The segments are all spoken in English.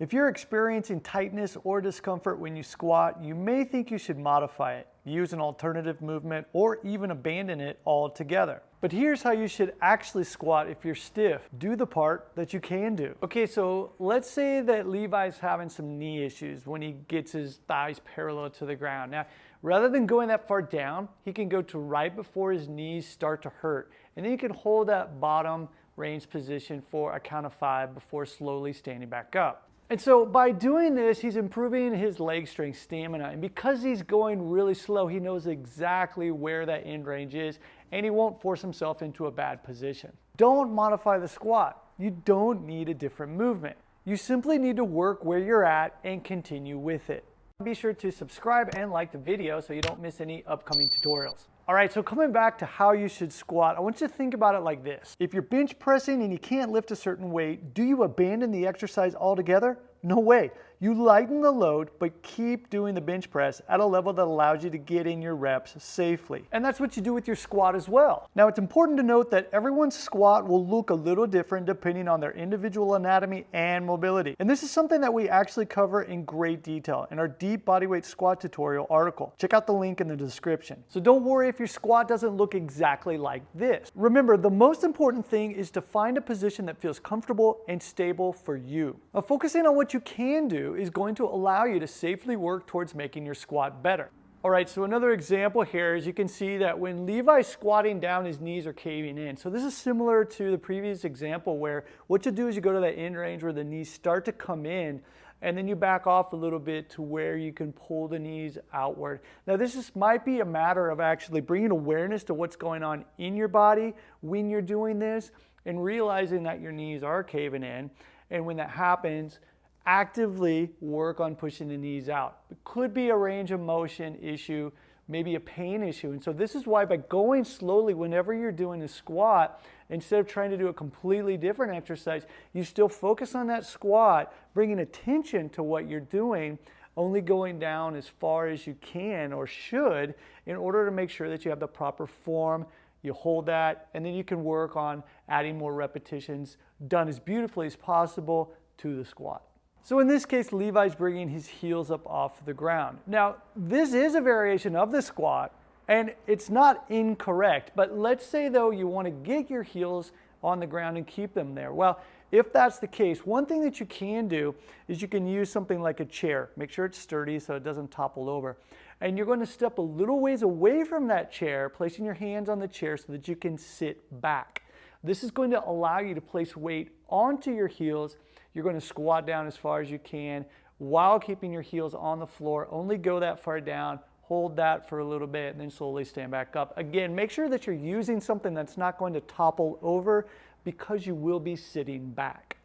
If you're experiencing tightness or discomfort when you squat, you may think you should modify it, use an alternative movement, or even abandon it altogether. But here's how you should actually squat if you're stiff. Do the part that you can do. Okay, so let's say that Levi's having some knee issues when he gets his thighs parallel to the ground. Now, rather than going that far down, he can go to right before his knees start to hurt. And then you can hold that bottom range position for a count of 5 before slowly standing back up. And so by doing this, he's improving his leg strength, stamina, and because he's going really slow, he knows exactly where that end range is, and he won't force himself into a bad position. Don't modify the squat. You don't need a different movement. You simply need to work where you're at and continue with it. Be sure to subscribe and like the video so you don't miss any upcoming tutorials. All right, so coming back to how you should squat, I want you to think about it like this. If you're bench pressing and you can't lift a certain weight, do you abandon the exercise altogether? No way. You lighten the load, but keep doing the bench press at a level that allows you to get in your reps safely. And that's what you do with your squat as well. Now, it's important to note that everyone's squat will look a little different depending on their individual anatomy and mobility. And this is something that we actually cover in great detail in our deep bodyweight squat tutorial article. Check out the link in the description. So don't worry if your squat doesn't look exactly like this. Remember, the most important thing is to find a position that feels comfortable and stable for you. Now, focusing on what you can do is going to allow you to safely work towards making your squat better. All right, so another example here is you can see that when Levi's squatting down, his knees are caving in. So this is similar to the previous example where what you do is you go to that end range where the knees start to come in, and then you back off a little bit to where you can pull the knees outward. Now might be a matter of actually bringing awareness to what's going on in your body when you're doing this and realizing that your knees are caving in. And when that happens, actively work on pushing the knees out. It could be a range of motion issue, maybe a pain issue. And so this is why by going slowly whenever you're doing a squat, instead of trying to do a completely different exercise, you still focus on that squat, bringing attention to what you're doing, only going down as far as you can or should in order to make sure that you have the proper form. You hold that, and then you can work on adding more repetitions done as beautifully as possible to the squat. So in this case, Levi's bringing his heels up off the ground. Now, this is a variation of the squat, and it's not incorrect, but let's say though you want to get your heels on the ground and keep them there. Well, if that's the case, one thing that you can do is you can use something like a chair. Make sure it's sturdy so it doesn't topple over. And you're going to step a little ways away from that chair, placing your hands on the chair so that you can sit back. This is going to allow you to place weight onto your heels. You're going to squat down as far as you can while keeping your heels on the floor. Only go that far down, hold that for a little bit, and then slowly stand back up. Again, make sure that you're using something that's not going to topple over because you will be sitting back.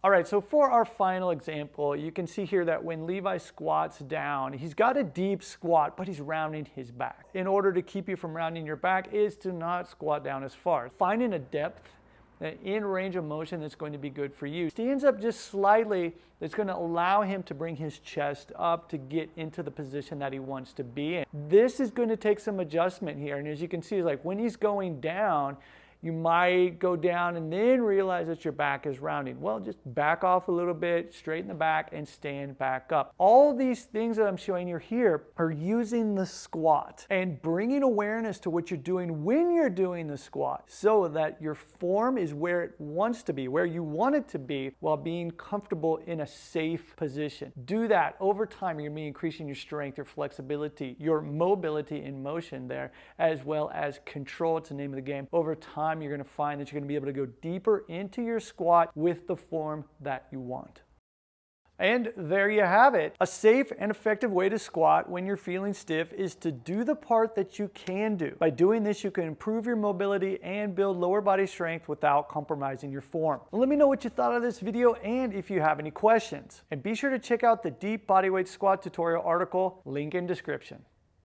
All right, so for our final example, you can see here that when Levi squats down, he's got a deep squat, but he's rounding his back. In order to keep you from rounding your back is to not squat down as far. Finding a depth in range of motion that's going to be good for you. Stands up just slightly, that's going to allow him to bring his chest up to get into the position that he wants to be in. This is going to take some adjustment here, and as you can see, like when he's going down, you might go down and then realize that your back is rounding. Well, just back off a little bit, straighten the back, and stand back up. All these things that I'm showing you here are using the squat and bringing awareness to what you're doing when you're doing the squat so that your form is where it wants to be, where you want it to be, while being comfortable in a safe position. Do that over time. You're going to be increasing your strength, your flexibility, your mobility in motion there, as well as control. It's the name of the game. Over time, you're going to find that you're going to be able to go deeper into your squat with the form that you want. And there you have it. A safe and effective way to squat when you're feeling stiff is to do the part that you can do. By doing this, you can improve your mobility and build lower body strength without compromising your form. Let me know what you thought of this video and if you have any questions. And be sure to check out the deep bodyweight squat tutorial article, link in description.